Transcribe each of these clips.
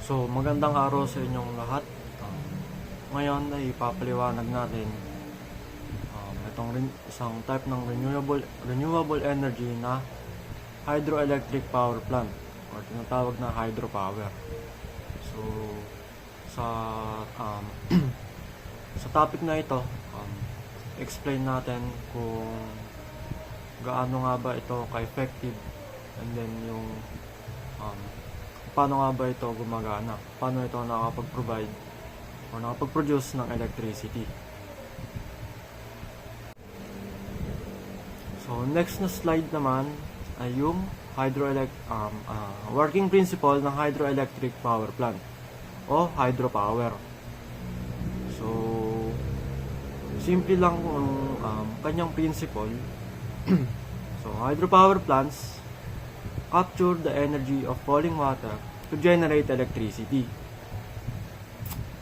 So, magandang araw sa inyong lahat. Ngayon ay ipapaliwanag natin isang type ng renewable energy na hydroelectric power plant or tinatawag na hydropower. So, sa um, sa topic na ito, explain natin kung gaano nga ba ito ka-effective, and then yung paano nga ba ito gumagana, paano ito nakapag-provide o nakapag-produce ng electricity. So, next na slide naman ay yung working principle ng hydroelectric power plant o hydropower. So, simple lang ang kanyang principle. So, hydropower plants capture the energy of falling water to generate electricity.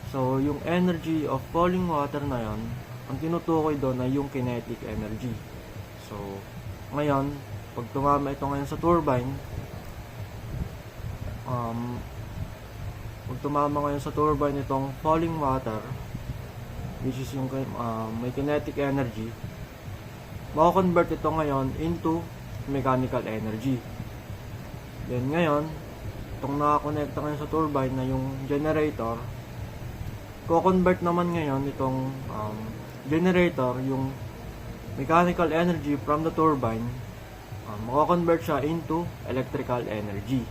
So, yung energy of falling water na yon, ang tinutukoy doon ay yung kinetic energy. So, ngayon, pag tumama ito ngayon sa turbine, pag tumama ngayon sa turbine itong falling water, which is yung may kinetic energy, mako-convert ito ngayon into mechanical energy. Then ngayon, itong nakakonekta ngayon sa turbine na yung generator, ko-convert naman ngayon itong generator, yung mechanical energy from the turbine, mako-convert siya into electrical energy.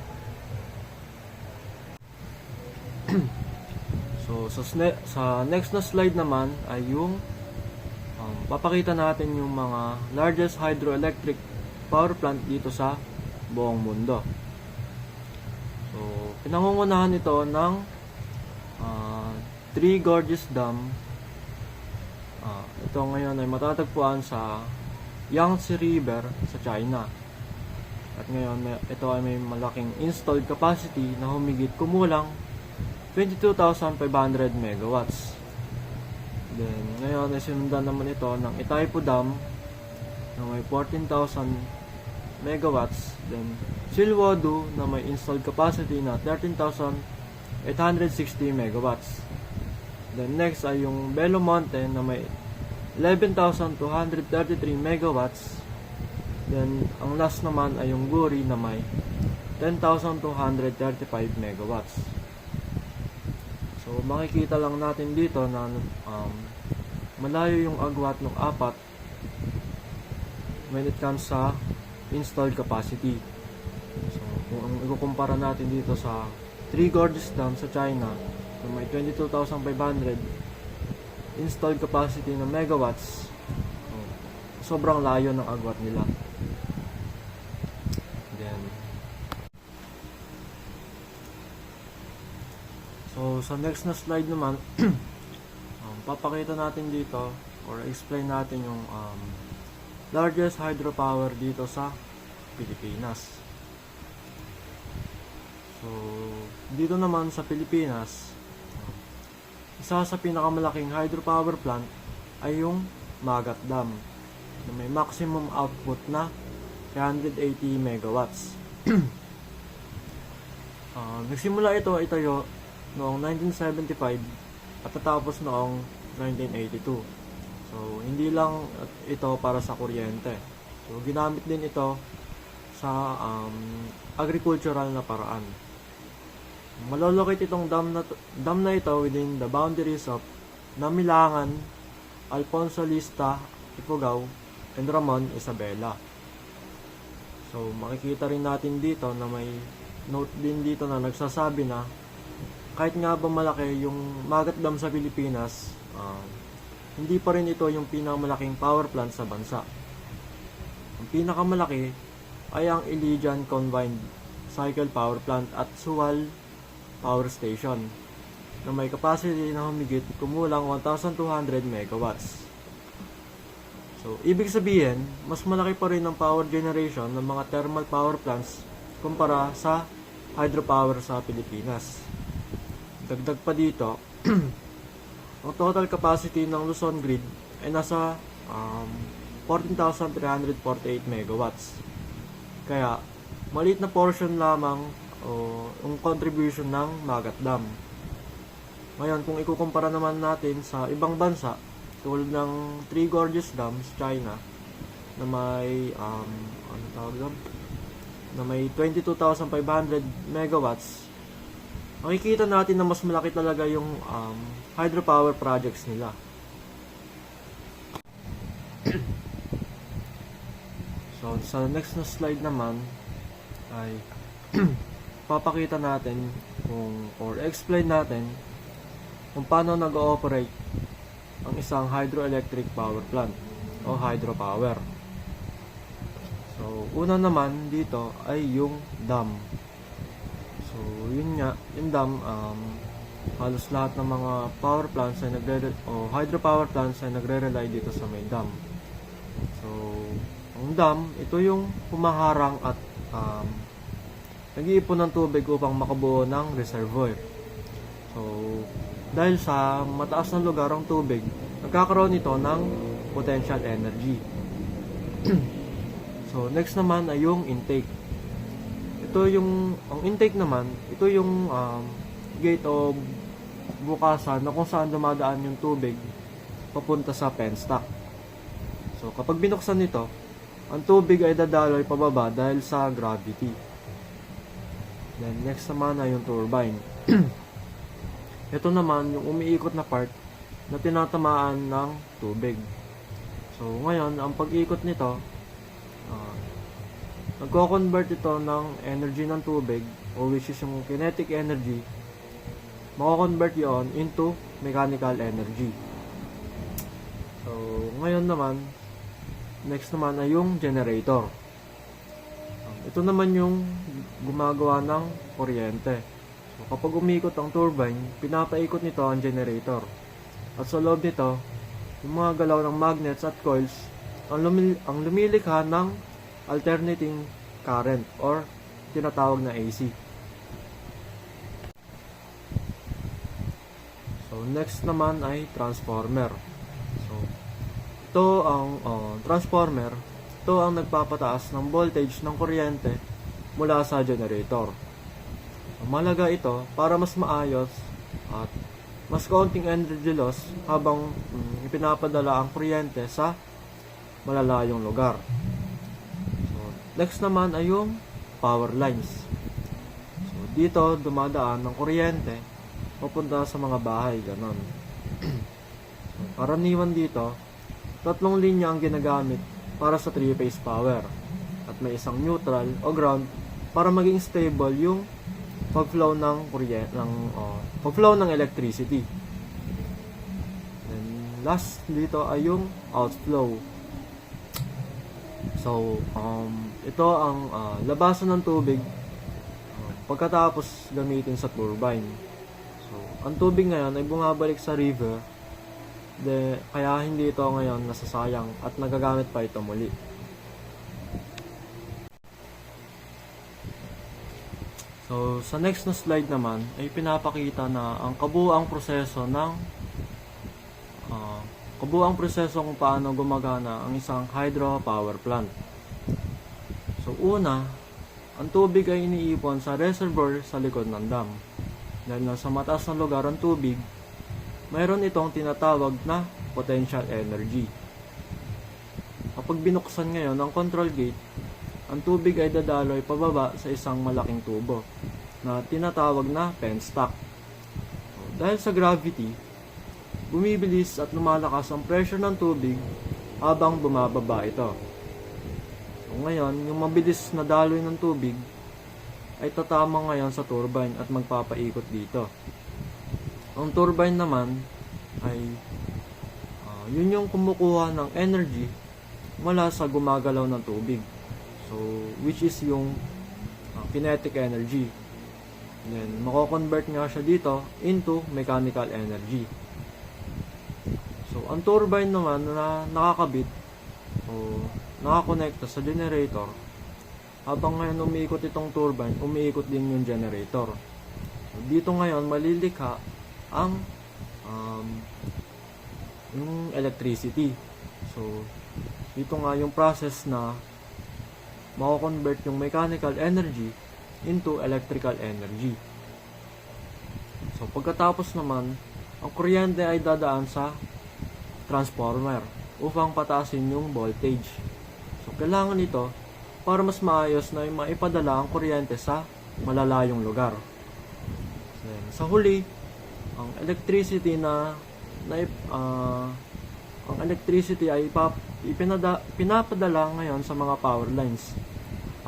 So, sa next na slide naman ay yung papakita natin yung mga largest hydroelectric power plant dito sa buong mundo. So, pinangungunahan ito ng Three Gorges Dam. Ito ngayon ay matatagpuan sa Yangtze River sa China. At ngayon ito ay may malaking installed capacity na humigit kumulang 22,500 megawatts. Then ngayon ay sinundan naman ito ng Itaipu Dam na may 14,000 megawatts. Then Silwadu na may installed capacity na 13,860 megawatts. Then next ay yung Belo Monte na may 11,233 megawatts. Then ang last naman ay yung Guri na may 10,235 megawatts. So makikita lang natin dito na malayo yung agwat ng apat when it comes sa installed capacity. So kung ikukumpara natin dito sa Three Gorges Dam sa China na may 22,500 installed capacity ng megawatts, sobrang layo ng agwat nila. Then, so sa next na slide naman, papakita natin dito or explain natin yung largest hydropower dito sa Pilipinas. So, dito naman sa Pilipinas, isa sa pinakamalaking hydropower plant ay yung Magat Dam na may maximum output na 380 megawatts. Nagsimula ito itayo noong 1975 at natapos noong 1982. So, hindi lang ito para sa kuryente. So, ginamit din ito sa agricultural na paraan. Malolocate itong dam na ito within the boundaries of Namilangan, Alfonso Lista, Ifugao, and Ramon Isabela. So, makikita rin natin dito na may note din dito na nagsasabi na kahit nga ba malaki yung Magat Dam sa Pilipinas, hindi pa rin ito yung pinakamalaking power plant sa bansa. Ang pinakamalaki ay ang Ilijan Combined Cycle Power Plant at Suwal Power Station na may capacity na humigit kumulang 1,200 megawatts. So, ibig sabihin, mas malaki pa rin ang power generation ng mga thermal power plants kumpara sa hydropower sa Pilipinas. Dagdag pa dito, ang total capacity ng Luzon Grid ay nasa 14,348 megawatts. Kaya, maliit na portion lamang o yung contribution ng Magat Dam. Ngayon, kung ikukumpara naman natin sa ibang bansa, tulad ng Three Gorges Dam sa China, na may ano tawag doon? Na may 22,500 megawatts, makikita natin na mas malaki talaga yung hydropower projects nila. So, sa next na slide naman ay papakita natin or explain natin kung paano nag-ooperate ang isang hydroelectric power plant o hydropower. So, una naman dito ay yung dam. So, yun nga, yung dam, halos lahat ng mga power plants ay hydropower plants ay nagre-rely dito sa may dam. So, ang dam, ito yung humaharang at nag-iipon ng tubig upang makabuo ng reservoir. So, dahil sa mataas na lugar ang tubig, nagkakaroon ito ng potential energy. So, next naman ay yung intake. Ang intake naman, ito yung gate o bukasan na kung saan dumadaan yung tubig papunta sa penstock. So, kapag binuksan ito, ang tubig ay dadaloy pababa dahil sa gravity. Then, next naman ay yung turbine. Ito naman yung umiikot na part na tinatamaan ng tubig. So, ngayon, ang pag-ikot nito, nagko-convert ito ng energy ng tubig, o which is yung kinetic energy, mako-convert yon into mechanical energy. So, ngayon naman, next naman ay yung generator. Ito naman yung gumagawa ng kuryente. So, kapag umikot ang turbine, pinapaikot nito ang generator. At sa loob nito, yung mga galaw ng magnets at coils ang lumilikha ng alternating current or tinatawag na AC. So, next naman ay transformer. So, ito ang transformer. Ito ang nagpapataas ng voltage ng kuryente mula sa generator. Mahalaga ito para mas maayos at mas kaunting energy loss habang ipinapadala ang kuryente sa malalayong lugar. So, next naman ay yung power lines. So, dito dumadaan ng kuryente papunta sa mga bahay, ganon. So, karaniwan dito, 3 linya ang ginagamit para sa 3-phase power at may isang neutral o ground para maging stable yung pag-flow ng pag-flow ng electricity. And last dito ay yung outflow. So, ito ang labasan ng tubig pagkatapos gamitin sa turbine. So, ang tubig ngayon ay bumabalik sa river. Kaya hindi ito ngayon nasasayang at nagagamit pa ito muli. So, sa next na slide naman ay pinapakita na ang kabuuang proseso kung paano gumagana ang isang hydropower plant. So, una, ang tubig ay iniipon sa reservoir sa likod ng dam. Dahil nasa mataas na lugar ang tubig, mayroon itong tinatawag na potential energy. Kapag binuksan ngayon ang control gate, ang tubig ay dadaloy pababa sa isang malaking tubo na tinatawag na penstock. Dahil sa gravity, bumibilis at lumalakas ang pressure ng tubig habang bumababa ito. So, ngayon, yung mabilis na daloy ng tubig ay tatama ngayon sa turbine at magpapaikot dito. Ang turbine naman ay yun yung kumukuha ng energy mula sa gumagalaw ng tubig. So, which is yung kinetic energy. Then, mako-convert nga siya dito into mechanical energy. So, ang turbine naman na nakakabit o nakakonekta sa generator, habang ngayon umiikot itong turbine, umiikot din yung generator. So, dito ngayon malilikha ang yung electricity. So, dito nga yung process na mako-convert yung mechanical energy into electrical energy. So pagkatapos naman, ang kuryente ay dadaan sa transformer upang pataasin yung voltage. So kailangan ito para mas maayos na maipadala ang kuryente sa malalayong lugar. Then, sa huli, ang electricity ang electricity ay pinapadala ngayon sa mga power lines.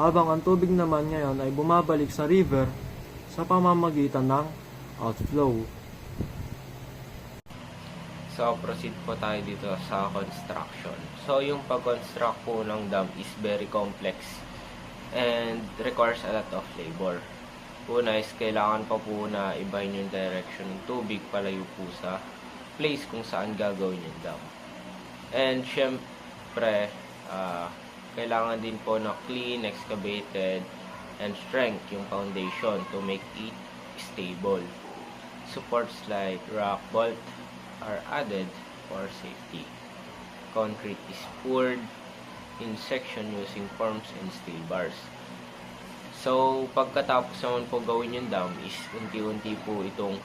Habang ang tubig naman ngayon ay bumabalik sa river sa pamamagitan ng outflow. So, proceed po tayo dito sa construction. So, yung pag-construct po ng dam is very complex and requires a lot of labor. Una is kailangan pa po na ibahin yung direction ng tubig palayo po sa place kung saan gagawin yung dam. And syempre, kailangan din po na clean, excavated, and strength yung foundation to make it stable. Supports like rock bolt are added for safety. Concrete is poured in section using forms and steel bars. So, pagkatapos naman po gawin yung dam is unti-unti po itong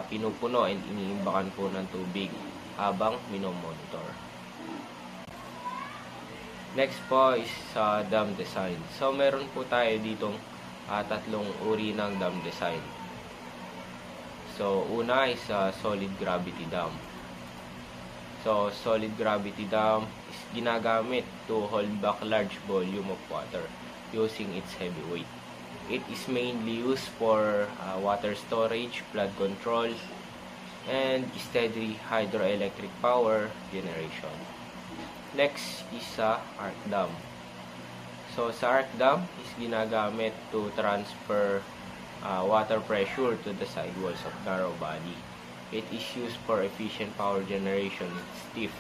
pinupuno and iniimbakan po ng tubig habang minomonitor. Next po is sa dam design. So, meron po tayo ditong tatlong uri ng dam design. So, una is solid gravity dam. So, solid gravity dam is ginagamit to hold back large volume of water using its heavy weight. It is mainly used for water storage, flood control, and steady hydroelectric power generation. Next is arc dam. So, sa arc dam is ginagamit to transfer water pressure to the sidewalls of narrow body. It is used for efficient power generation in stiff,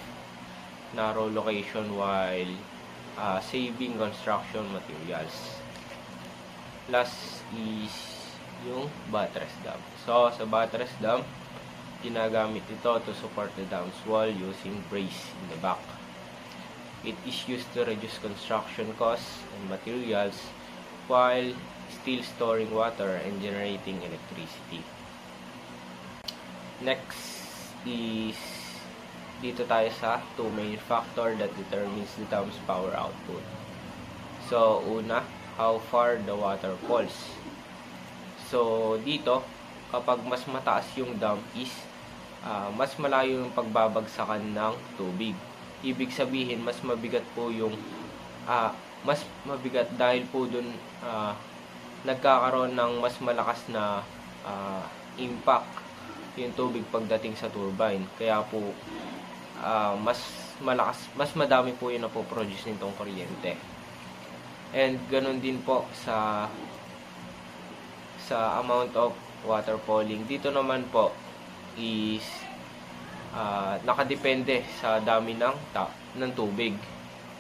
narrow location while saving construction materials. Last is yung buttress dam. So, sa buttress dam, ginagamit ito to support the dam's wall using brace in the back. It is used to reduce construction costs and materials while still storing water and generating electricity. Next is dito tayo sa two main factor that determines the dam's power output. So, una, how far the water falls. So, dito, kapag mas mataas yung dam is mas malayo yung pagbabagsakan ng tubig. Ibig sabihin, mas mabigat po yung mas mabigat dahil po dun nagkakaroon ng mas malakas na impact yung tubig pagdating sa turbine. Kaya po mas malakas, mas madami po yung napoproduce nitong kuryente. And ganun din po sa amount of water falling. Dito naman po is nakadepende sa dami ng tubig.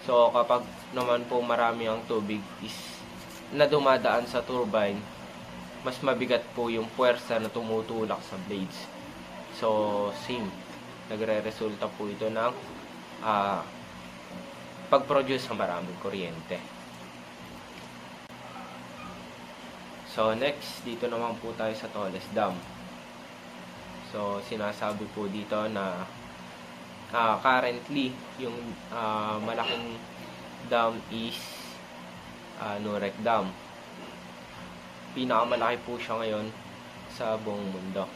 So, kapag naman po marami ang tubig is na dumadaan sa turbine, mas mabigat po yung puwersa na tumutulak sa blades. So, same. Nagre-resulta po ito ng pag-produce ng maraming kuryente. So, next, dito naman po tayo sa tallest dam. So, sinasabi po dito na currently, yung malaking dam is Nurek Dam. Pinakamalaki po siya ngayon sa buong mundo.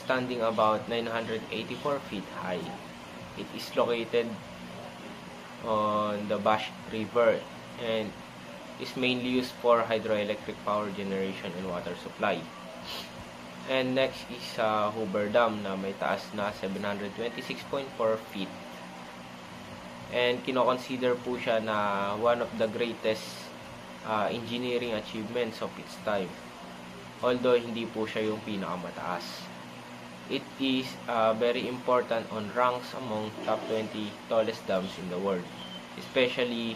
Standing about 984 feet high. It is located on the Bash River and is mainly used for hydroelectric power generation and water supply. And next is Hoover Dam na may taas na 726.4 feet. And kino-consider po siya na one of the greatest engineering achievements of its time. Although hindi po siya yung pinakamataas. It is very important on ranks among top 20 tallest dams in the world. Especially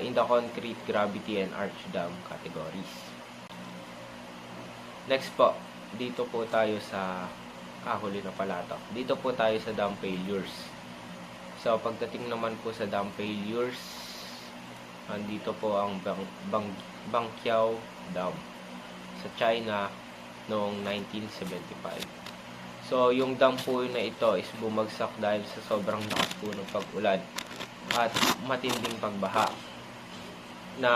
in the concrete, gravity, and arch dam categories. Next po, dito po tayo sa huli na pala to. Dito po tayo sa dam failures. So, pagdating naman po sa dam failures, dito po ang Bangqiao Dam sa China noong 1975. So, yung dam po na ito is bumagsak dahil sa sobrang lakas po ng pag-ulan at matinding pagbaha na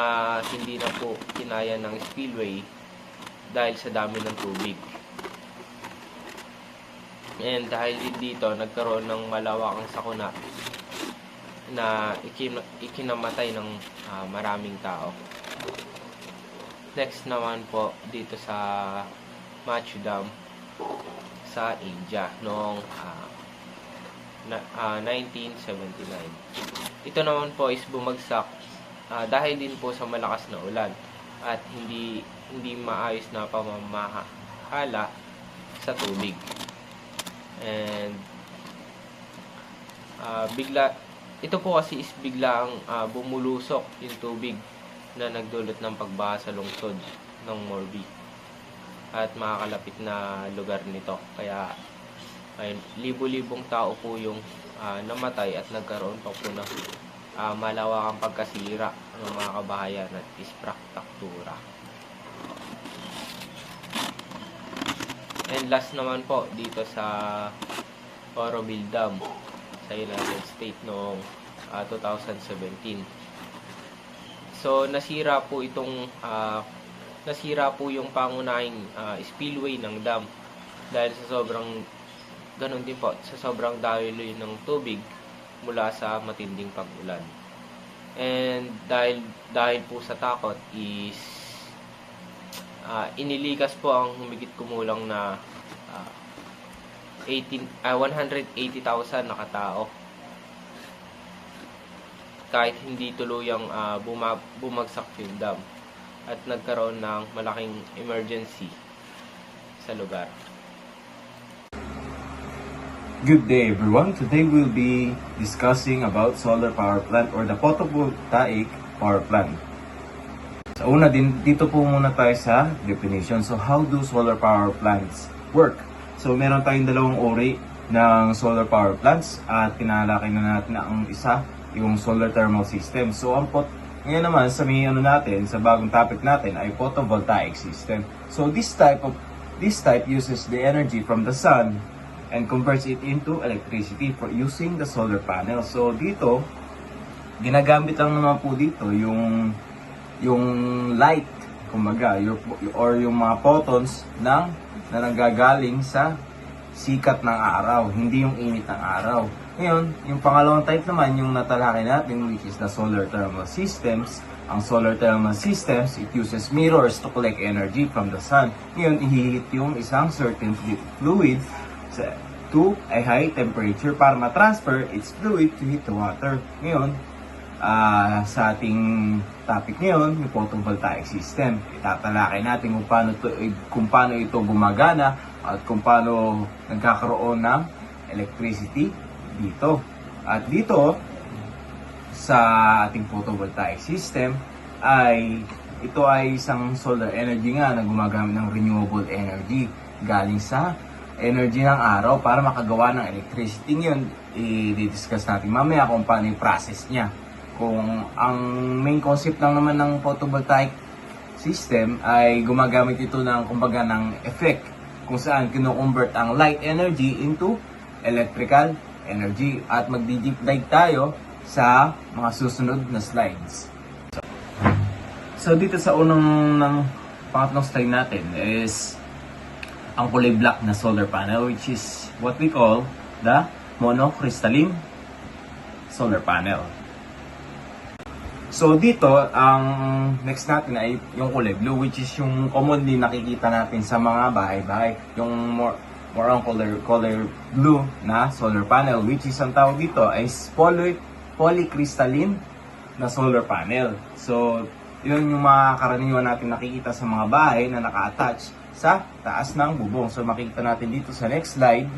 hindi na po kinaya ng spillway dahil sa dami ng tubig. And dahil din dito, nagkaroon ng malawakang sakuna na ikinamatay ng maraming tao. Next naman po dito sa Machu Dam sa India noong 1979. Ito naman po is bumagsak dahil din po sa malakas na ulan at hindi maayos na pamamahala sa tubig. And ito po kasi is biglang bumulusok yung tubig na nagdulot ng pagbaha sa lungsod ng Morbi at makakalapit na lugar nito. Kaya ayun, libo-libong tao po yung namatay at nagkaroon pa po ng malawakang pagkasira ng mga kabahayan at ispraktaktura. And last naman po dito sa Oroville Dam sa United States noong 2017. So nasira po yung pangunahing spillway ng dam dahil sa sobrang daloy ng tubig mula sa matinding pag-ulan. And dahil po sa takot is inilikas po ang humigit kumulang na 180,000 na katao kahit hindi tuluyang bumagsak yung dam at nagkaroon ng malaking emergency sa lugar. Good day everyone. Today we'll be discussing about solar power plant or the photovoltaic power plant. Sa una dito po muna tayo sa definition. So how do solar power plants work? So meron tayong dalawang uri ng solar power plants at pinalaki na natin ang isa, yung solar thermal system. So ngayon naman sa sa bagong topic natin ay photovoltaic system. So this type uses the energy from the sun and converts it into electricity for using the solar panel. So dito ginagamit lang naman po dito yung light, kumbaga, or yung mga photons na nanggagaling sa sikat ng araw, hindi yung init ng araw. Ngayon, yung pangalawang type naman, yung natalakay natin, which is the solar thermal systems. Ang solar thermal systems, it uses mirrors to collect energy from the sun. Ngayon, ihihit yung isang certain fluid to a high temperature para ma-transfer its fluid to heat the water. Ngayon, sa ating topic ngayon, yung photovoltaic system. Itatalakay natin kung paano ito gumagana at kung paano nagkakaroon ng electricity dito. At dito sa ating photovoltaic system ito ay isang solar energy nga na gumagamit ng renewable energy galing sa energy ng araw para makagawa ng electricity. Ngayon, i-discuss natin mamaya kung paano yung process niya. Kung ang main concept lang naman ng photovoltaic system ay gumagamit ito ng effect kung saan kino-convert ang light energy into electrical energy at magdi-deep dive tayo sa mga susunod na slides. So dito sa pangatlong slide natin is ang kulay black na solar panel, which is what we call the monocrystalline solar panel. So dito, ang next natin ay yung kulay blue, which is yung commonly nakikita natin sa mga bahay-bahay. Yung more ang color blue na solar panel, which is ang tawag dito ay polycrystalline na solar panel. So yun yung mga karaniwan natin nakikita sa mga bahay na naka-attach sa taas ng bubong. So makikita natin dito sa next slide.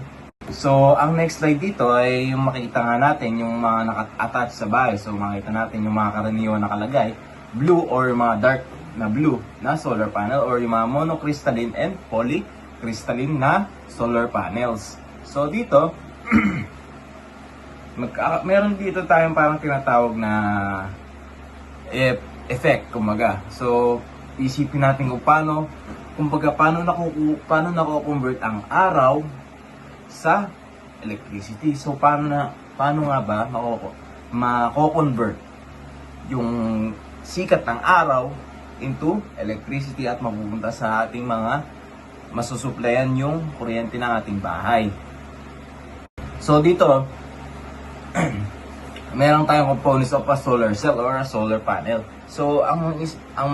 So ang next slide dito ay yung makikita nga natin yung mga naka-attach sa bahay. So makikita natin yung mga karaniwan nakalagay, blue or mga dark na blue na solar panel, or yung mga monocrystalline and polycrystalline na solar panels. So dito meron dito tayong parang tinatawag na effect, kumbaga. So, isipin natin kung paano, kumbaga, paano nako-convert ang araw sa electricity. So, paano nga ba mako-convert yung sikat ng araw into electricity at mapupunta sa ating mga masusuplayan yung kuryente ng ating bahay. So, dito, meron tayong components of a solar cell or a solar panel. So, ang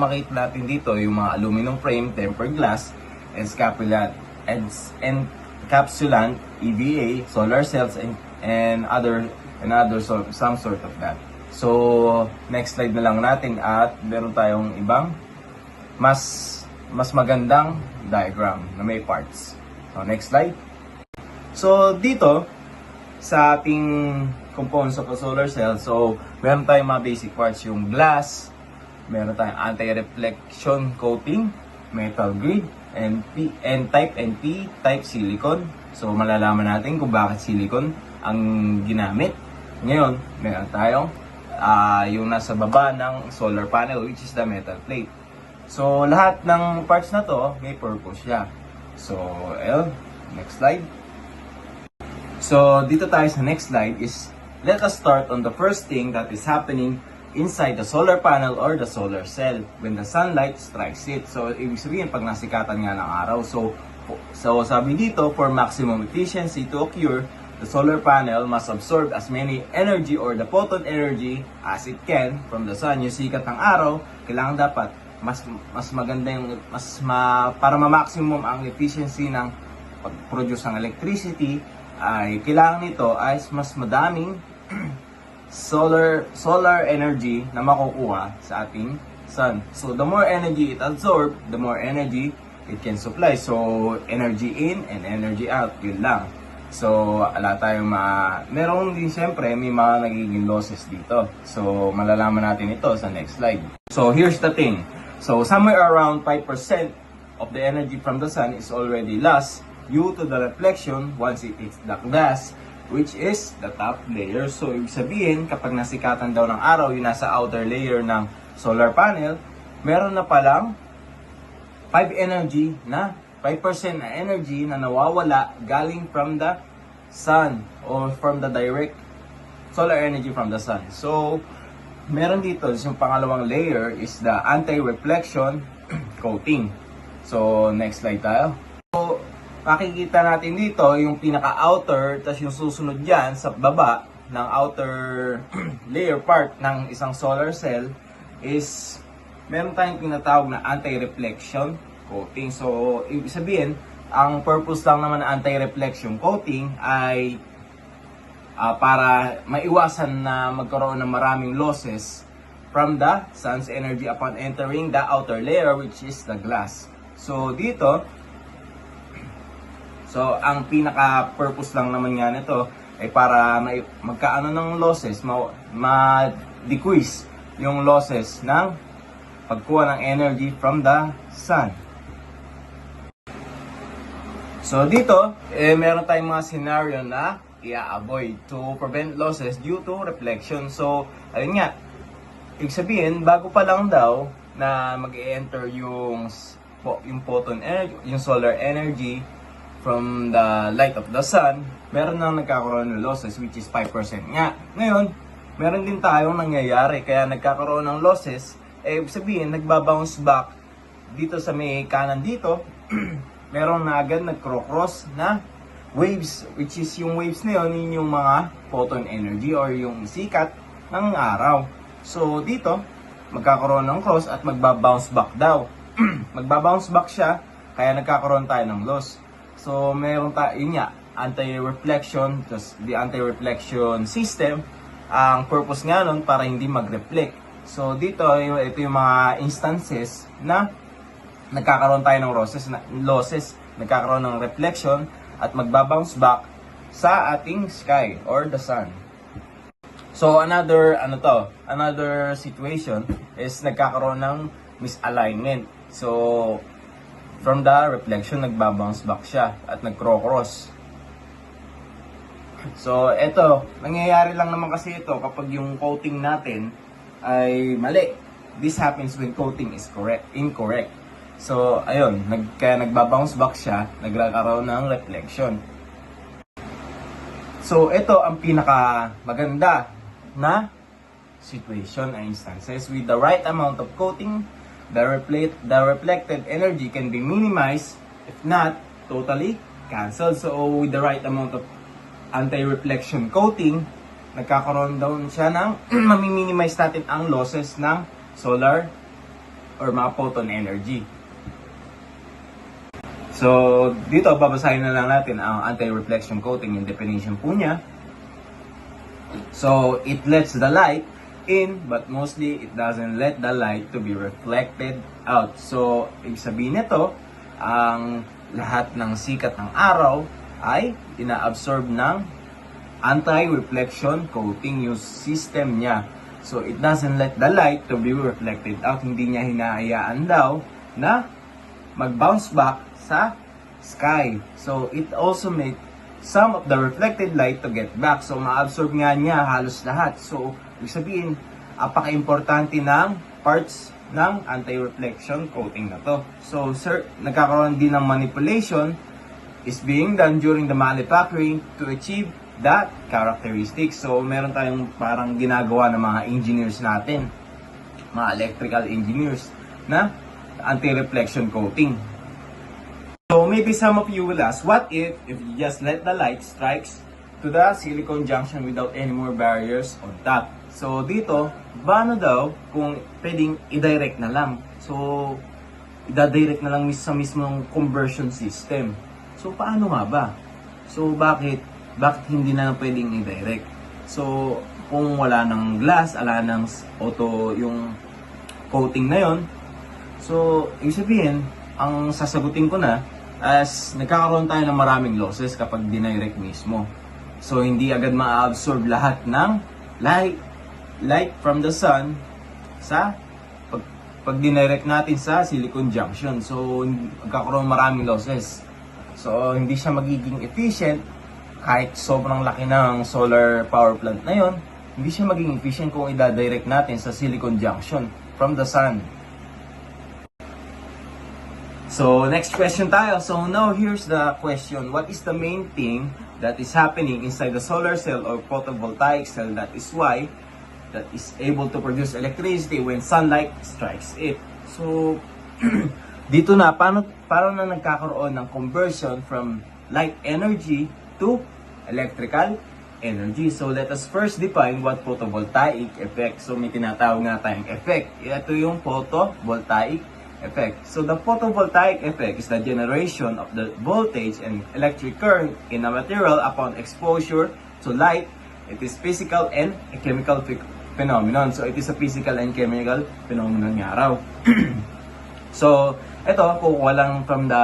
makita natin dito, yung mga aluminum frame, tempered glass, encapsulant, EVA, solar cells, and some sort of that. So, next slide na lang natin at meron tayong ibang mas magandang diagram na may parts. So, next slide. So, dito, sa ating components of a solar cell, so, meron tayong mga basic parts, yung glass, meron tayong anti-reflection coating, metal grid, N-type and P-type silicone. So, malalaman natin kung bakit silicone ang ginamit. Ngayon, meron tayong yung nasa baba ng solar panel, which is the metal plate. So, lahat ng parts na to, may purpose siya. So, next slide. So, dito tayo sa next slide is, let us start on the first thing that is happening inside the solar panel or the solar cell when the sunlight strikes it. So, ibig sabihin, pag nasikatan nga ng araw. So sabi dito, for maximum efficiency to occur, the solar panel must absorb as many energy or the photon energy as it can from the sun. Yung sikat ng araw, kailangan dapat mas maganda yung para ma-maximum ang efficiency ng pag-produce ng electricity, ay kailangan nito ay mas madaming solar energy na makukuha sa ating sun. So the more energy it absorb, the more energy it can supply. So energy in and energy out, yun lang. So ala tayong merong din siyempre may mga nagiging losses dito. So malalaman natin ito sa next slide. So here's the thing. So somewhere around 5% of the energy from the sun is already lost due to the reflection once it hits the glass, which is the top layer. So, ibig sabihin, kapag nasikatan daw ng araw, yung nasa outer layer ng solar panel, meron na palang 5% na energy na nawawala galing from the sun or from the direct solar energy from the sun. So, meron dito, yung pangalawang layer is the anti-reflection coating. So, next slide tayo. So, makikita natin dito yung pinaka-outer, tapos yung susunod dyan sa baba ng outer layer part ng isang solar cell is meron tayong tinatawag na anti-reflection coating. So, ibig sabihin, ang purpose lang naman ng anti-reflection coating ay para maiwasan na magkaroon ng maraming losses from the sun's energy upon entering the outer layer, which is the glass. So, dito, ang pinaka-purpose lang naman nga nito ay para magkaano ng losses, ma-decrease yung losses ng pagkuha ng energy from the sun. So dito, meron tayong mga scenario na i-avoid to prevent losses due to reflection. So, ayun nga, ibig sabihin, bago pa lang daw na mag-enter yung photon energy, yung solar energy from the light of the sun, meron nang nagkakaroon ng losses, which is 5% nga. Ngayon, meron din tayong nangyayari, kaya nagkakaroon ng losses, ibig sabihin, nagbabounce back dito sa may kanan dito, meron na agad nagcro-cross na waves, which is yung waves na yun yung mga photon energy or yung sikat ng araw. So, dito, magkakaroon ng cross at magbabounce back daw. Magbabounce back siya, kaya nagkakaroon tayo ng loss. So, meron tayo, yun nga, anti-reflection, the anti-reflection system, ang purpose nga nun para hindi mag-reflect. So, dito, ito yung mga instances na nagkakaroon tayo ng losses, nagkakaroon ng reflection, at magbabounce back sa ating sky or the sun. So, another situation is nagkakaroon ng misalignment. So, from the reflection, nagbabounce back siya at nagcro-cross. So, eto, nangyayari lang naman kasi ito kapag yung coating natin ay mali. this happens when coating is incorrect. So, ayun, kaya nagbabounce back siya, nagkakaroon ng reflection. So, ito ang pinaka maganda na situation or instances. With the right amount of coating, the reflected energy can be minimized, if not totally canceled. So, with the right amount of anti-reflection coating, nagkakaroon daw siya ng mami-minimize natin ang losses ng solar or mga photon energy. So, dito babasahin na lang natin ang anti-reflection coating, yung definition po niya. So, it lets the light in, but mostly it doesn't let the light to be reflected out. So, ibig sabihin nito, ang lahat ng sikat ng araw ay ina-absorb ng anti-reflection coating yung system niya. So, it doesn't let the light to be reflected out. Hindi niya hinahayaan daw na mag-bounce back sa sky. So, it also makes some of the reflected light to get back. So, ma-absorb nga niya halos lahat. So, ibig sabihin, apaka-importante ng parts ng anti-reflection coating na to. So, sir, nagkakaroon din ng manipulation is being done during the manufacturing to achieve that characteristic. So, meron tayong parang ginagawa ng mga engineers natin, mga electrical engineers, na anti-reflection coating. So, maybe some of you will ask, what if you just let the light strikes to the silicone junction without any more barriers on top? So, dito, paano daw kung pwedeng i-direct na lang? So, i-direct na lang sa mismong conversion system. So, paano nga ba? So, bakit hindi na lang pwedeng i-direct? So, kung wala ng glass, wala ng auto yung coating na yon, so, ibig sabihin, ang sasagutin ko na, as nagkakaroon tayo ng maraming losses kapag dinirect mismo. So, hindi agad ma-absorb lahat ng light from the sun sa pag dinirect natin sa silicone junction. So, magkakaroon maraming losses. So, hindi siya magiging efficient kahit sobrang laki ng solar power plant na yon. Hindi siya magiging efficient kung i-direct natin sa silicone junction from the sun. So, next question tayo. So, now here's the question. What is the main thing that is happening inside the solar cell or photovoltaic cell that is able to produce electricity when sunlight strikes it? So, dito na, paano na nagkakaroon ng conversion from light energy to electrical energy? So, let us first define what photovoltaic effect. So, may tinatawag nga tayong effect. Ito yung photovoltaic effect. So, the photovoltaic effect is the generation of the voltage and electric current in a material upon exposure to light. It is physical and a chemical phenomenon. So, it is a physical and chemical phenomenon ng araw. So, ito, kukuha lang from the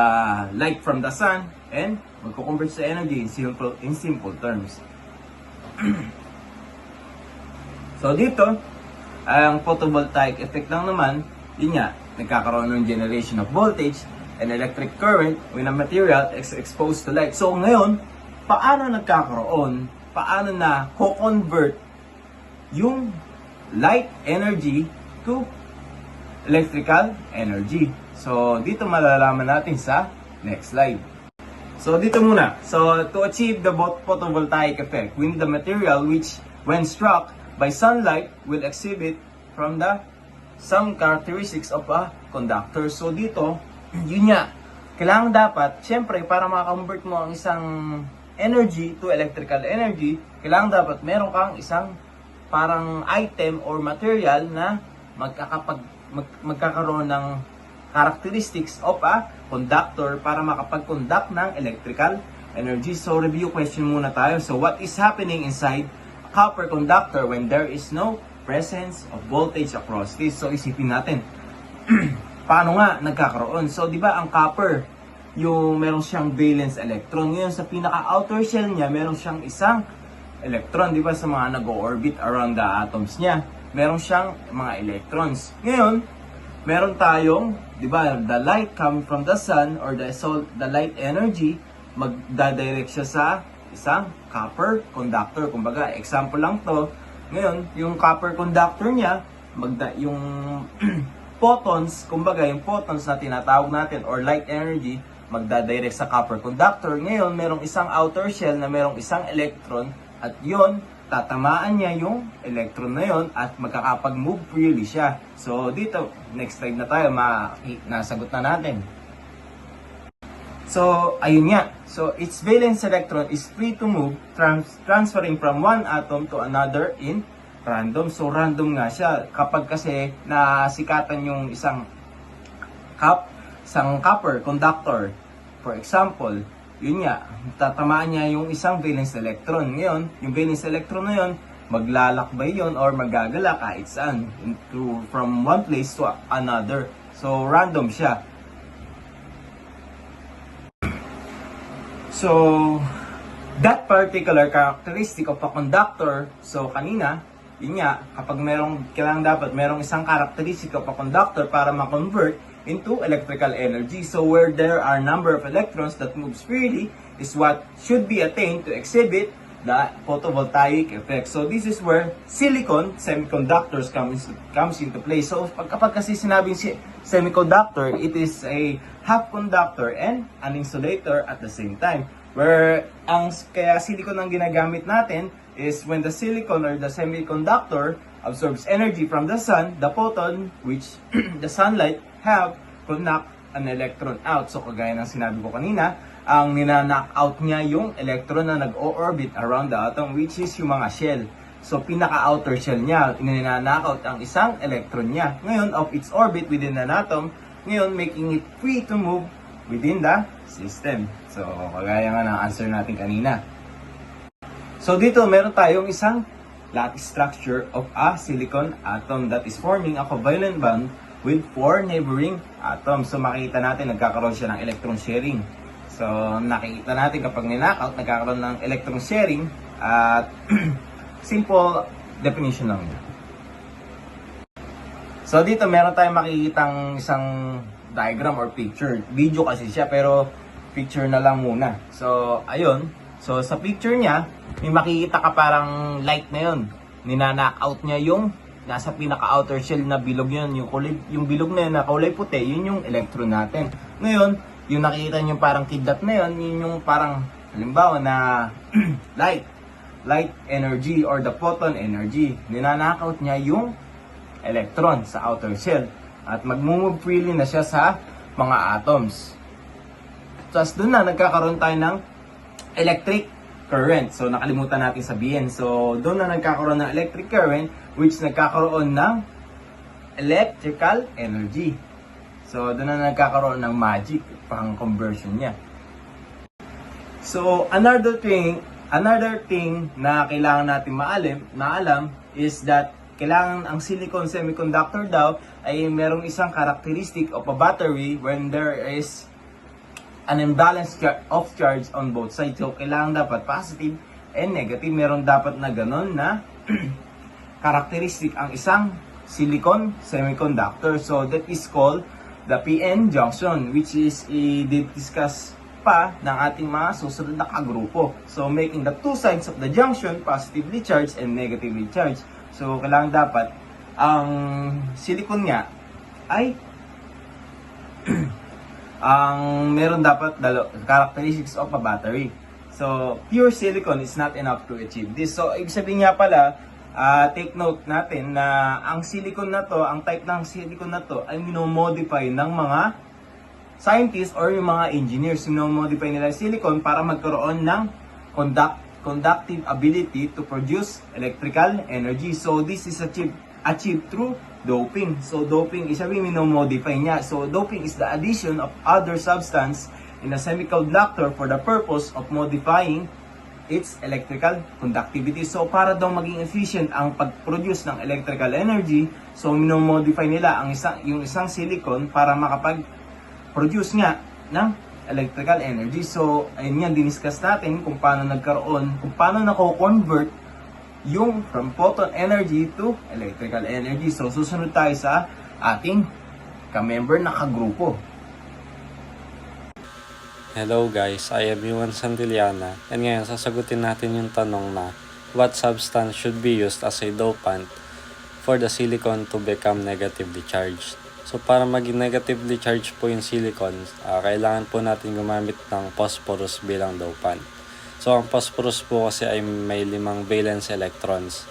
light from the sun and magko-convert sa energy in simple terms. So, dito, ang photovoltaic effect lang naman, yun nga, nagkakaroon ng generation of voltage and electric current when a material is exposed to light. So ngayon, paano nagkakaroon? Paano na co-convert yung light energy to electrical energy? So dito malalaman natin sa next slide. So dito muna. So to achieve the photovoltaic effect, we need the material which when struck by sunlight will exhibit from the some characteristics of a conductor. So dito, yun nga, kailangan dapat, syempre, para maka-convert mo ang isang energy to electrical energy, kailangan dapat meron kang isang parang item or material na magkakaroon ng characteristics of a conductor para makapag-conduct ng electrical energy. So review question muna tayo. So what is happening inside a copper conductor when there is no presence of voltage across this? So isipin natin, paano nga nagkakaroon? So di ba ang copper, yung meron siyang valence electron. Ngayon sa pinaka-outer shell niya, meron siyang isang electron, di ba, sa mga nag-orbit around the atoms niya. Meron siyang mga electrons. Ngayon, meron tayong, di ba, the light coming from the sun or the light energy, magdadirect siya sa isang copper conductor. Kumbaga, example lang to. Ngayon, yung copper conductor niya, yung photons, kumbaga yung photons na tinatawag natin or light energy, magdadirect sa copper conductor. Ngayon, merong isang outer shell na merong isang electron at yon tatamaan niya yung electron na yon at magkakapag-move freely siya. So, dito, next slide na tayo, nasagot na natin. So, ayun nga. So, its valence electron is free to move, transferring from one atom to another in random. So, random nga siya. Kapag kasi nasikatan yung isang copper conductor, for example, yun nga, tatamaan niya yung isang valence electron. Ngayon, yung valence electron na yun, maglalakbay yun or magagala kahit saan from one place to another. So, random siya. So, that particular characteristic of a conductor, so kanina, yun nga, kapag kailangan dapat merong isang characteristic of a conductor para ma-convert into electrical energy. So, where there are number of electrons that moves freely is what should be attained to exhibit the photovoltaic effect. So, this is where silicon semiconductors comes into play. So, kapag kasi sinabing semiconductor, it is a half conductor and an insulator at the same time. Where kaya silicon ang ginagamit natin is when the silicon or the semiconductor absorbs energy from the sun, the photon which the sunlight have knock an electron out. So kagaya ng sinabi ko kanina, ang nina-knock out niya yung electron na nag-o-orbit around the atom, which is yung mga shell. So pinaka-outer shell niya, nina-knock out ang isang electron niya. Ngayon, of its orbit within an atom, ngayon making it free to move within the system. So kagaya nga ng answer natin kanina. So dito meron tayong isang lattice structure of a silicon atom that is forming a covalent bond with 4 neighboring atoms. So makikita natin nagkakaroon siya ng electron sharing. So nakikita natin kapag ni-knockout nagkakaroon ng electron sharing at simple definition lang niya. So dito meron tayong makikitang isang diagram or picture. Video kasi siya pero picture na lang muna. So ayun. So sa picture niya, may makikita ka parang light na yun. Nina-knockout niya yung nasa pinaka-outer shell na bilog yun. Yung bilog na yun na kulay puti, yun yung electron natin. Ngayon, yung nakikita niyo parang kidlat na yun, yun yung parang halimbawa na light energy or the photon energy. Nina-knockout niya yung electron sa outer shell. At mag-move freely na siya sa mga atoms. Tapos doon na nagkakaroon tayo ng electric current. So nakalimutan natin sabihin. So doon na nagkakaroon ng electric current which nagkakaroon ng electrical energy. So doon na nagkakaroon ng magic pang conversion niya. So another thing na kailangan natin maalam is that kailangan ang silicon semiconductor daw ay merong isang characteristic of a battery when there is an imbalance of charge on both sides. So, kailangan dapat positive and negative. Meron dapat na ganon na characteristic ang isang silicon semiconductor. So, that is called the PN junction, which is i-discuss pa ng ating mga susunod na kagrupo. So, making the two sides of the junction positively charged and negatively charged. So, kailangan dapat ang silicon nga ay ang meron dapat characteristics of a battery. So, pure silicon is not enough to achieve this. So, ibig sabihin nga pala, take note natin na ang silicon na to, ang type ng silicon na to ay minomodify ng mga scientists or yung mga engineers. Minomodify nila silicon para magkaroon ng conductive ability to produce electrical energy. So, this is achieved through doping. So, doping is sabi minomodify niya. So, doping is the addition of other substance in a semiconductor for the purpose of modifying its electrical conductivity. So, para daw maging efficient ang pag-produce ng electrical energy, so minomodify nila yung isang silicon para makapag-produce nga ng electrical energy. So, ayun yan, diniscuss natin kung paano nako-convert yung from photon energy to electrical energy. So, susunod tayo sa ating ka-member na kagrupo. Hello guys, I am Yuan Santillana and ngayon sasagutin natin yung tanong na what substance should be used as a dopant for the silicon to become negatively charged. So para maging negatively charged po yung silicon, kailangan po natin gumamit ng phosphorus bilang dopant. So ang phosphorus po kasi ay may 5 valence electrons.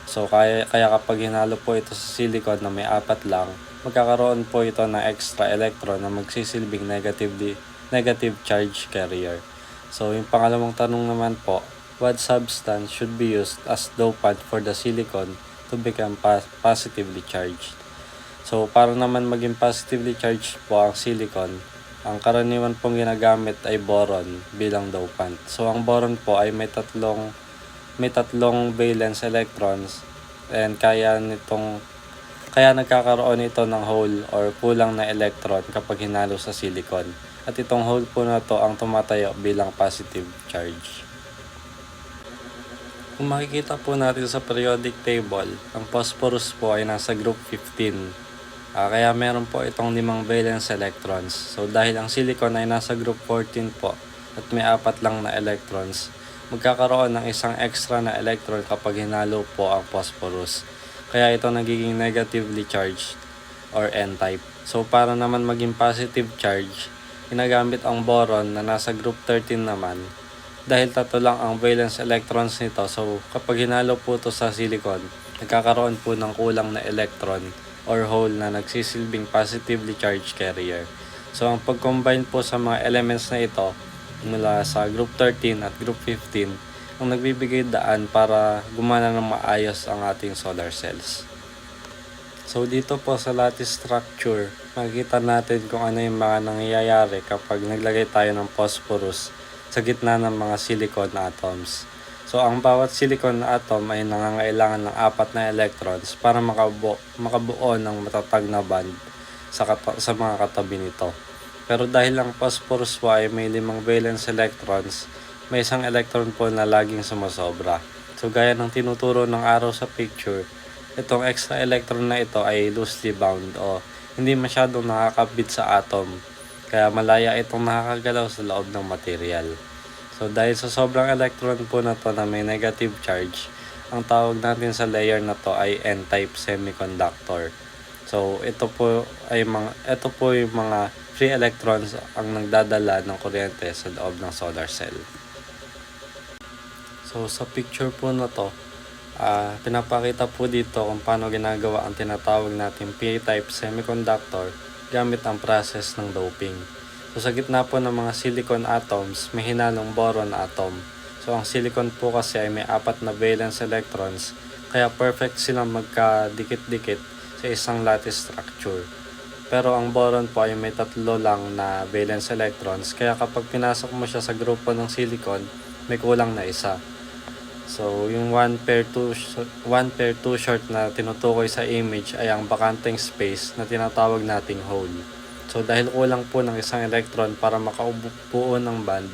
So kaya kapag hinalo po ito sa silicon na may 4 lang, magkakaroon po ito ng extra electron na magsisilbing negative charge carrier. So yung pangalawang tanong naman po, what substance should be used as dopant for the silicon to become positively charged? So para naman maging positively charged po ang silicon, ang karaniwan pong ginagamit ay boron bilang dopant. So ang boron po ay may tatlong valence electrons, and kaya nagkakaroon ito ng hole or kulang na electron kapag hinalo sa silicon. At itong hole po na to ang tumatayo bilang positive charge. Kung makikita po natin sa periodic table, ang phosphorus po ay nasa group 15. Kaya meron po itong 5 valence electrons. So dahil ang silicon ay nasa group 14 po at may 4 lang na electrons, magkakaroon ng isang extra na electron kapag hinalo po ang phosphorus. Kaya ito nagiging negatively charged or N-type. So para naman maging positive charge, ginagamit ang boron na nasa group 13 naman. Dahil 3 lang ang valence electrons nito, so kapag hinalo po ito sa silicon, nagkakaroon po ng kulang na electron or hole na nagsisilbing positively charged carrier. So ang pag-combine po sa mga elements na ito mula sa group 13 at group 15 ang nagbibigay daan para gumana ng maayos ang ating solar cells. So dito po sa lattice structure, makikita natin kung ano yung mga nangyayari kapag naglagay tayo ng phosphorus sa gitna ng mga silicon atoms. So ang bawat silicon atom ay nangangailangan ng 4 na electrons para makabuo ng matatag na bond sa mga katabi nito. Pero dahil ang phosphorus po ay may 5 valence electrons, may isang electron po na laging sumasobra. So gaya ng tinuturo ng arrow sa picture, itong extra electron na ito ay loosely bound o hindi masyadong nakakabit sa atom, kaya malaya itong nakakagalaw sa loob ng material. So dahil sa sobrang electron po na to na may negative charge, ang tawag natin sa layer na to ay N-type semiconductor. So ito po yung mga free electrons ang nagdadala ng kuryente sa loob ng solar cell. So sa picture po na to, pinapakita po dito kung paano ginagawa ang tinatawag natin P-type semiconductor gamit ang process ng doping. So sa gitna po ng mga silicon atoms, may hinalong boron atom. So ang silicon po kasi ay may 4 na valence electrons, kaya perfect silang magkadikit-dikit sa isang lattice structure. Pero ang boron po ay may 3 lang na valence electrons, kaya kapag pinasok mo siya sa grupo ng silicon, may kulang na isa. So yung 1 pair 2 short na tinutukoy sa image ay ang bakanteng space na tinatawag nating hole. So dahil kulang po ng isang electron para makaubuo ng band,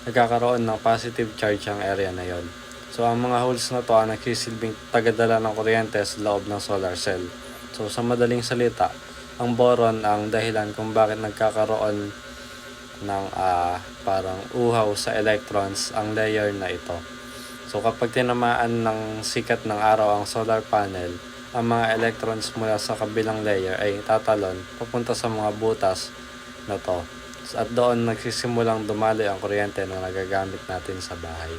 nagkakaroon ng positive charge ang area na yon. So ang mga holes na to ang nagsisilbing tagadala ng kuryente sa loob ng solar cell. So sa madaling salita, ang boron ang dahilan kung bakit nagkakaroon ng parang uhaw sa electrons ang layer na ito. So kapag tinamaan ng sikat ng araw ang solar panel, ang mga electrons mula sa kabilang layer ay tatalon papunta sa mga butas na to. At doon nagsisimulang dumaloy ang kuryente na nagagamit natin sa bahay.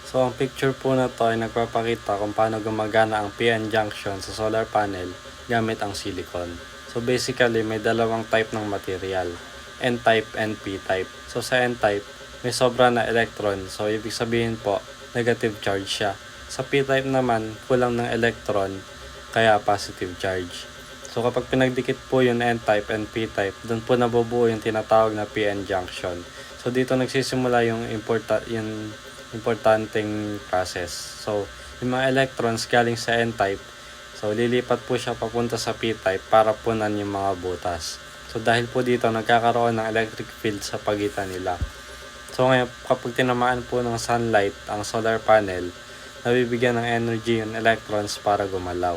So ang picture po na to ay nagpapakita kung paano gumagana ang PN junction sa solar panel gamit ang silicon. So basically may dalawang type ng material, N-type and P-type. So sa N-type, may sobra na electron, so ibig sabihin po negative charge siya. Sa P-type naman, kulang ng electron, kaya positive charge. So kapag pinagdikit po yung N-type and P-type, doon po nabubuo yung tinatawag na PN junction. So dito nagsisimula yung importanteng process. So yung mga electrons galing sa N-type, so lilipat po siya papunta sa P-type para punan yung mga butas. So dahil po dito nagkakaroon ng electric field sa pagitan nila. So ngayon kapag tinamaan po ng sunlight ang solar panel, nabibigyan ng energy yung electrons para gumalaw.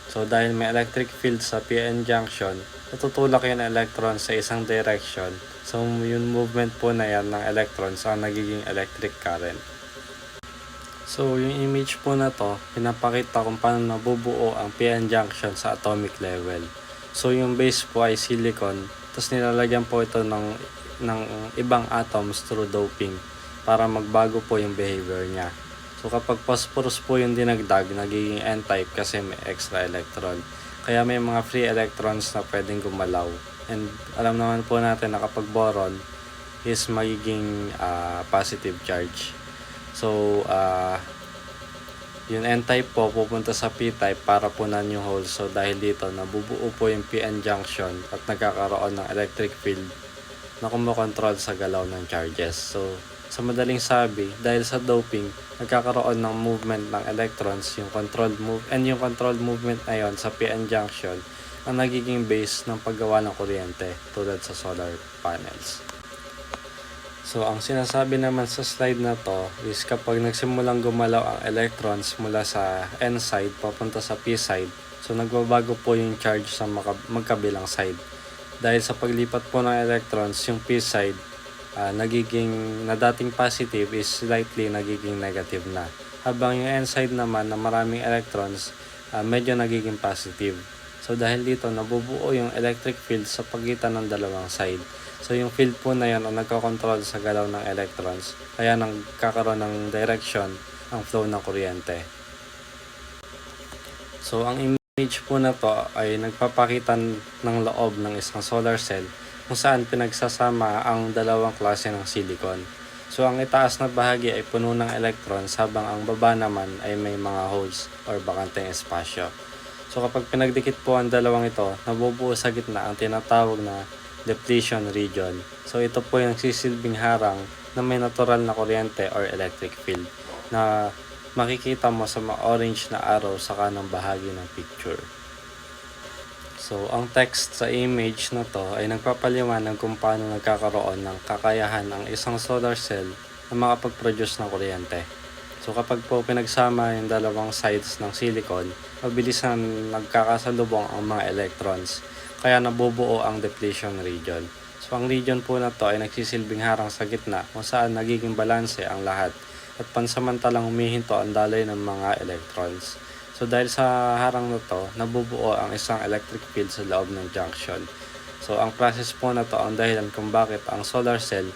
So dahil may electric field sa PN junction, natutulak yung electrons sa isang direction. So yung movement po na yan ng electrons ang nagiging electric current. So, yung image po na to, pinapakita kung paano nabubuo ang PN junction sa atomic level. So, yung base po ay silicon, tapos nilalagyan po ito ng ibang atoms through doping para magbago po yung behavior niya. So, kapag phosphorus po yung dinagdag, nagiging N-type kasi may extra electron. Kaya may mga free electrons na pwedeng gumalaw. And alam naman po natin na kapag boron is magiging positive charge. So, yung N-type po pupunta sa P-type para punan yung hole. So, dahil dito, nabubuo po yung PN junction at nagkakaroon ng electric field na kumokontrol sa galaw ng charges. So, sa madaling sabi, dahil sa doping, nagkakaroon ng movement ng electrons, yung controlled movement na yon sa PN junction ang nagiging base ng paggawa ng kuryente tulad sa solar panels. So, ang sinasabi naman sa slide na to is kapag nagsimulang gumalaw ang electrons mula sa N side papunta sa P side, so nagbabago po yung charge sa magkabilang side. Dahil sa paglipat po ng electrons, yung P side na dating positive is slightly nagiging negative na. Habang yung N side naman na maraming electrons, medyo nagiging positive. So dahil dito nabubuo yung electric field sa pagitan ng dalawang side. So yung field po na yan ang nagkocontrol sa galaw ng electrons, kaya nagkakaroon ng direction ang flow ng kuryente. So ang image po na to ay nagpapakita ng loob ng isang solar cell kung saan pinagsasama ang dalawang klase ng silicon. So ang itaas na bahagi ay puno ng electrons habang ang baba naman ay may mga holes or bakanteng espasyo. So kapag pinagdikit po ang dalawang ito, nabubuo sa gitna ang tinatawag na depletion region. So ito po yung sisilbing harang na may natural na kuryente or electric field na makikita mo sa mga orange na arrow sa kanang bahagi ng picture. So ang text sa image na to ay nagpapaliwanag kung paano nagkakaroon ng kakayahan ang isang solar cell na makapag-produce ng kuryente. So kapag po pinagsama yung dalawang sides ng silicon, mabilis na nagkakasalubong ang mga electrons, kaya nabubuo ang depletion region. So ang region po na to ay nagsisilbing harang sa gitna kung saan nagiging balanse ang lahat at pansamantalang humihinto ang daloy ng mga electrons. So dahil sa harang na to, nabubuo ang isang electric field sa loob ng junction. So ang process po na to ang dahilan kung bakit ang solar cell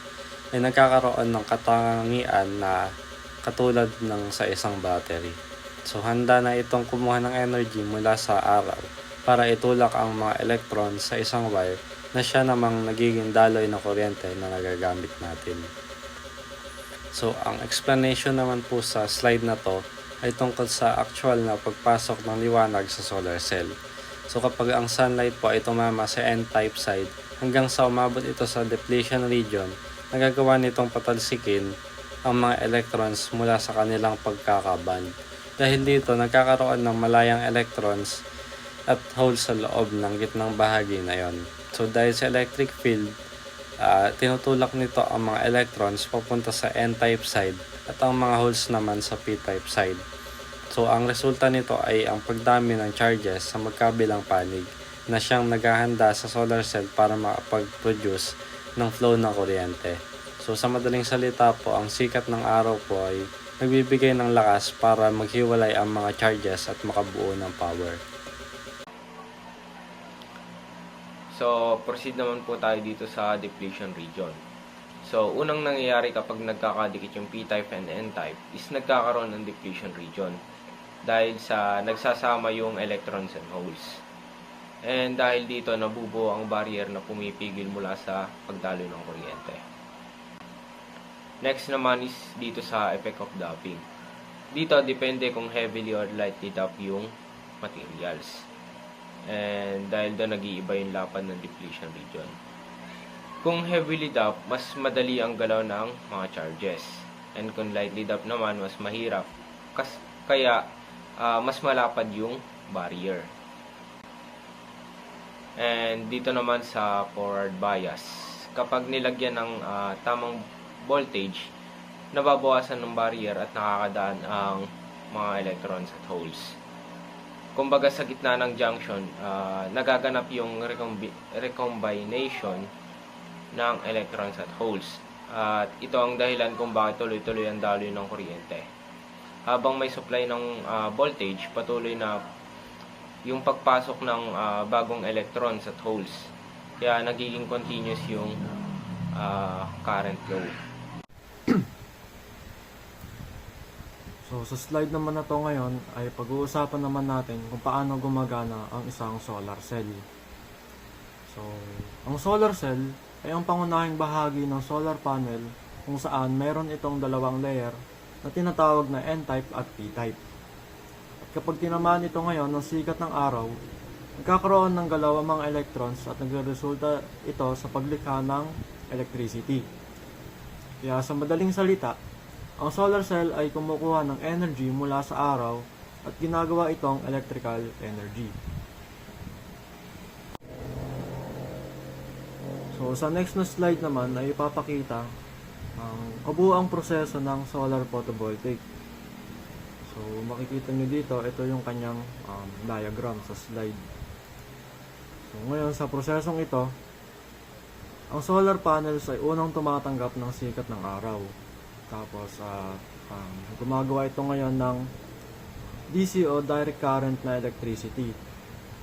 ay nagkakaroon ng katangian na katulad ng sa isang battery. So handa na itong kumuha ng energy mula sa araw para itulak ang mga electrons sa isang wire na siya namang nagiging daloy ng kuryente na nagagamit natin. So ang explanation naman po sa slide na to ay tungkol sa actual na pagpasok ng liwanag sa solar cell. So kapag ang sunlight po ay tumama sa N-type side hanggang sa umabot ito sa depletion region, nagagawa nitong patalsikin ang mga electrons mula sa kanilang pagkakaband. Dahil dito nagkakaroon ng malayang electrons at holes sa loob ng gitnang bahagi na yon. So dahil sa electric field, tinutulak nito ang mga electrons papunta sa N-type side at ang mga holes naman sa P-type side. So ang resulta nito ay ang pagdami ng charges sa magkabilang panig na siyang naghahanda sa solar cell para makapag-produce ng flow ng kuryente. So sa madaling salita po, ang sikat ng araw po ay nagbibigay ng lakas para maghiwalay ang mga charges at makabuo ng power. So, proceed naman po tayo dito sa depletion region. So, unang nangyayari kapag nagkakadikit yung P-type and N-type is nagkakaroon ng depletion region dahil sa nagsasama yung electrons and holes. And dahil dito, nabubuo ang barrier na pumipigil mula sa pagdaloy ng kuryente. Next naman is dito sa effect of doping. Dito, depende kung heavily or lightly dop yung materials. And dahil doon nag-iiba yung lapad ng depletion region. Kung heavily dop, mas madali ang galaw ng mga charges. And kung lightly dop naman, mas mahirap. Kaya, mas malapad yung barrier. And dito naman sa forward bias. Kapag nilagyan ng tamang voltage, nababawasan ng barrier at nakakadaan ang mga electrons at holes. Kumbaga sa gitna ng junction, nagaganap yung recombination ng electrons at holes. At ito ang dahilan kung bakit tuloy-tuloy ang daloy ng kuryente. habang may supply ng voltage, patuloy na yung pagpasok ng bagong electrons at holes. Kaya nagiging continuous yung current flow. So sa slide naman na to ngayon ay pag-uusapan naman natin kung paano gumagana ang isang solar cell. So, ang solar cell ay ang pangunahing bahagi ng solar panel kung saan meron itong dalawang layer na tinatawag na N-type at P-type. At kapag tinamaan ito ngayon ng sikat ng araw, nagkakaroon ng galaw ang mga electrons at nagresulta ito sa paglikha ng electricity. Kaya sa madaling salita, ang solar cell ay kumukuha ng energy mula sa araw at ginagawa itong electrical energy. So sa next na slide naman ay ipapakita ang kabuuang proseso ng solar photovoltaic. So makikita nyo dito, ito yung kanyang diagram sa slide. So ngayon sa prosesong ito, ang solar panels ay unang tumatanggap ng sikat ng araw. Tapos gumagawa ito ngayon ng DC o direct current na electricity.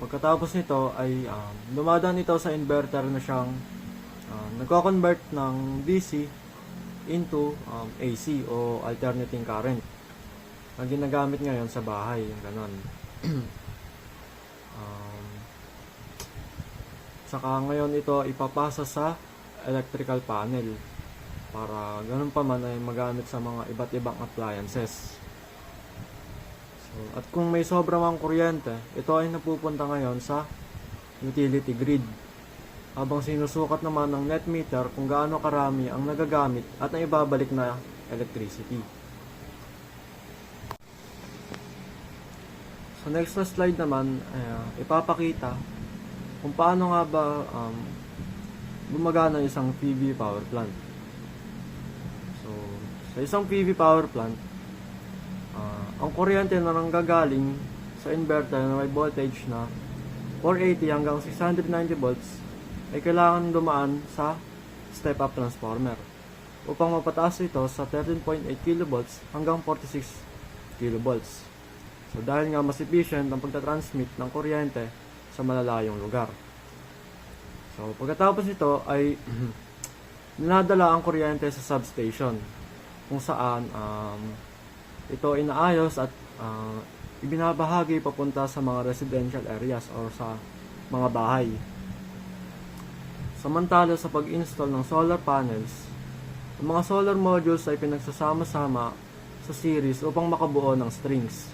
Pagkatapos nito ay dumadaan ito sa inverter na siyang nagko-convert ng DC into AC o alternating current na ginagamit ngayon sa bahay, yung ganon. Saka ngayon ito ipapasa sa electrical panel para ganun pa man ay magamit sa mga iba't ibang appliances. So, at kung may sobra mang kuryente, ito ay napupunta ngayon sa utility grid. Habang sinusukat naman ng net meter kung gaano karami ang nagagamit at naibabalik na electricity. So next na slide naman, ipapakita kung paano nga ba gumagana isang PV power plant. Sa isang PV power plant, ang kuryente na nanggagaling sa inverter na may voltage na 480 hanggang 690 volts ay kailangan dumaan sa step-up transformer upang mapataas ito sa 13.8 kV hanggang 46 kV. So dahil nga mas efficient ang pagtatransmit ng kuryente sa malalayong lugar. So pagkatapos ito ay ninadala ang kuryente sa substation kung saan ito inaayos at ibinabahagi papunta sa mga residential areas or sa mga bahay. Samantala sa pag-install ng solar panels, ang mga solar modules ay pinagsasama-sama sa series upang makabuo ng strings.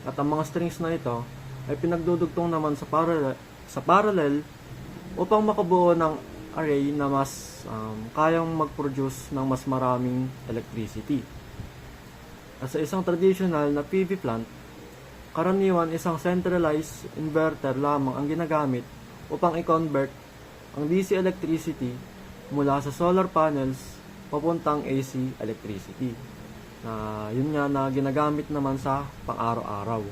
At ang mga strings na ito ay pinagdudugtong naman sa parallel upang makabuo ng array na mas kayang mag-produce ng mas maraming electricity. At sa isang traditional na PV plant, karaniwan isang centralized inverter lamang ang ginagamit upang i-convert ang DC electricity mula sa solar panels papuntang AC electricity. Na yun nga na ginagamit naman sa pang-araw-araw.